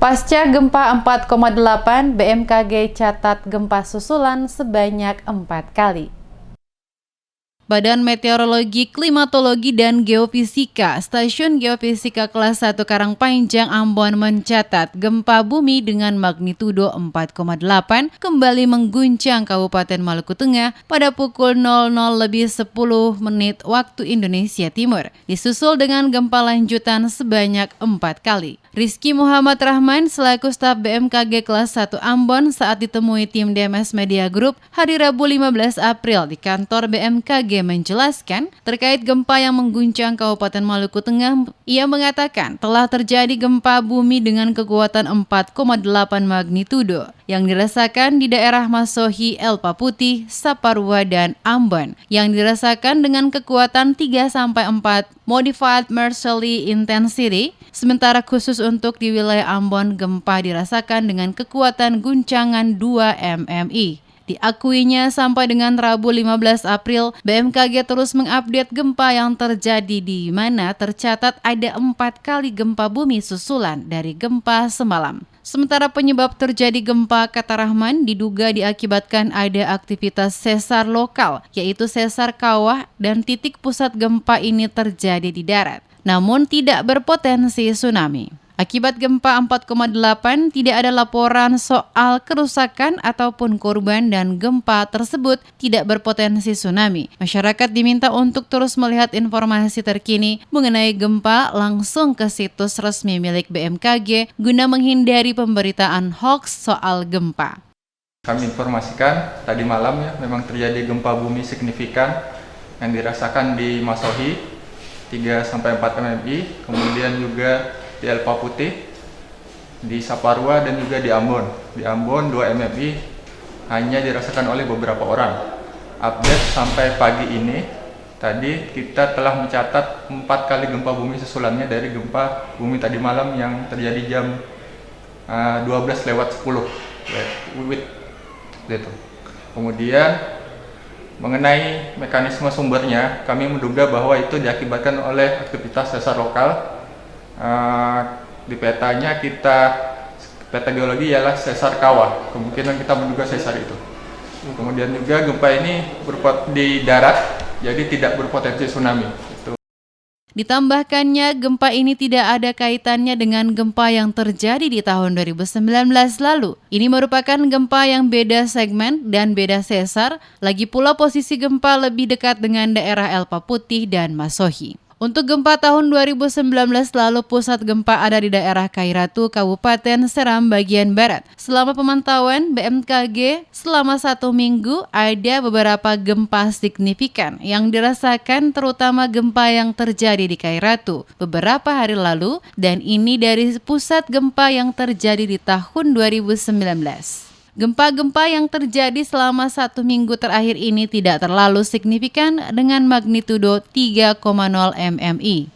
Pasca gempa 4,8, BMKG catat gempa susulan sebanyak 4 kali. Badan Meteorologi, Klimatologi, dan Geofisika Stasiun Geofisika Kelas 1 Karangpanjang, Ambon mencatat gempa bumi dengan magnitudo 4,8 kembali mengguncang Kabupaten Maluku Tengah pada pukul 00.10 waktu Indonesia Timur, disusul dengan gempa lanjutan sebanyak 4 kali. Rizky Muhammad Rahman selaku staf BMKG Kelas 1 Ambon saat ditemui tim DMS Media Group hari Rabu 15 April di kantor BMKG menjelaskan terkait gempa yang mengguncang Kabupaten Maluku Tengah. Ia mengatakan telah terjadi gempa bumi dengan kekuatan 4,8 magnitudo yang dirasakan di daerah Masohi, Elpa Putih, Saparua, dan Ambon yang dirasakan dengan kekuatan 3-4 Modified Marshall Intensity. Sementara khusus untuk di wilayah Ambon, gempa dirasakan dengan kekuatan guncangan 2 MMI. Diakuinya sampai dengan Rabu 15 April, BMKG terus mengupdate gempa yang terjadi di mana tercatat ada 4 kali gempa bumi susulan dari gempa semalam. Sementara penyebab terjadi gempa, kata Rahman, diduga diakibatkan ada aktivitas sesar lokal, yaitu sesar kawah, dan titik pusat gempa ini terjadi di darat, namun tidak berpotensi tsunami. Akibat gempa 4,8, tidak ada laporan soal kerusakan ataupun korban dan gempa tersebut tidak berpotensi tsunami. Masyarakat diminta untuk terus melihat informasi terkini mengenai gempa langsung ke situs resmi milik BMKG guna menghindari pemberitaan hoax soal gempa. Kami informasikan tadi malam memang terjadi gempa bumi signifikan yang dirasakan di Masohi 3-4 MMI, kemudian juga di Elpa Putih, di Saparua, dan juga di Ambon. Di Ambon 2 MMI hanya dirasakan oleh beberapa orang. Update sampai pagi ini, tadi kita telah mencatat 4 kali gempa bumi susulannya dari gempa bumi tadi malam yang terjadi jam 12:10 gitu. Kemudian mengenai mekanisme sumbernya, kami menduga bahwa itu diakibatkan oleh aktivitas sesar lokal. Di petanya peta geologi ialah sesar kawah, kemungkinan kita menduga sesar itu. Kemudian juga gempa ini di darat, jadi tidak berpotensi tsunami. Ditambahkannya, gempa ini tidak ada kaitannya dengan gempa yang terjadi di tahun 2019 lalu. Ini merupakan gempa yang beda segmen dan beda sesar, lagi pula posisi gempa lebih dekat dengan daerah Elpa Putih dan Masohi. Untuk gempa tahun 2019 lalu, pusat gempa ada di daerah Kairatu, Kabupaten Seram bagian barat. Selama pemantauan BMKG selama 1 minggu, ada beberapa gempa signifikan yang dirasakan, terutama gempa yang terjadi di Kairatu beberapa hari lalu, dan ini dari pusat gempa yang terjadi di tahun 2019. Gempa-gempa yang terjadi selama 1 minggu terakhir ini tidak terlalu signifikan dengan magnitudo 3,0 MMI.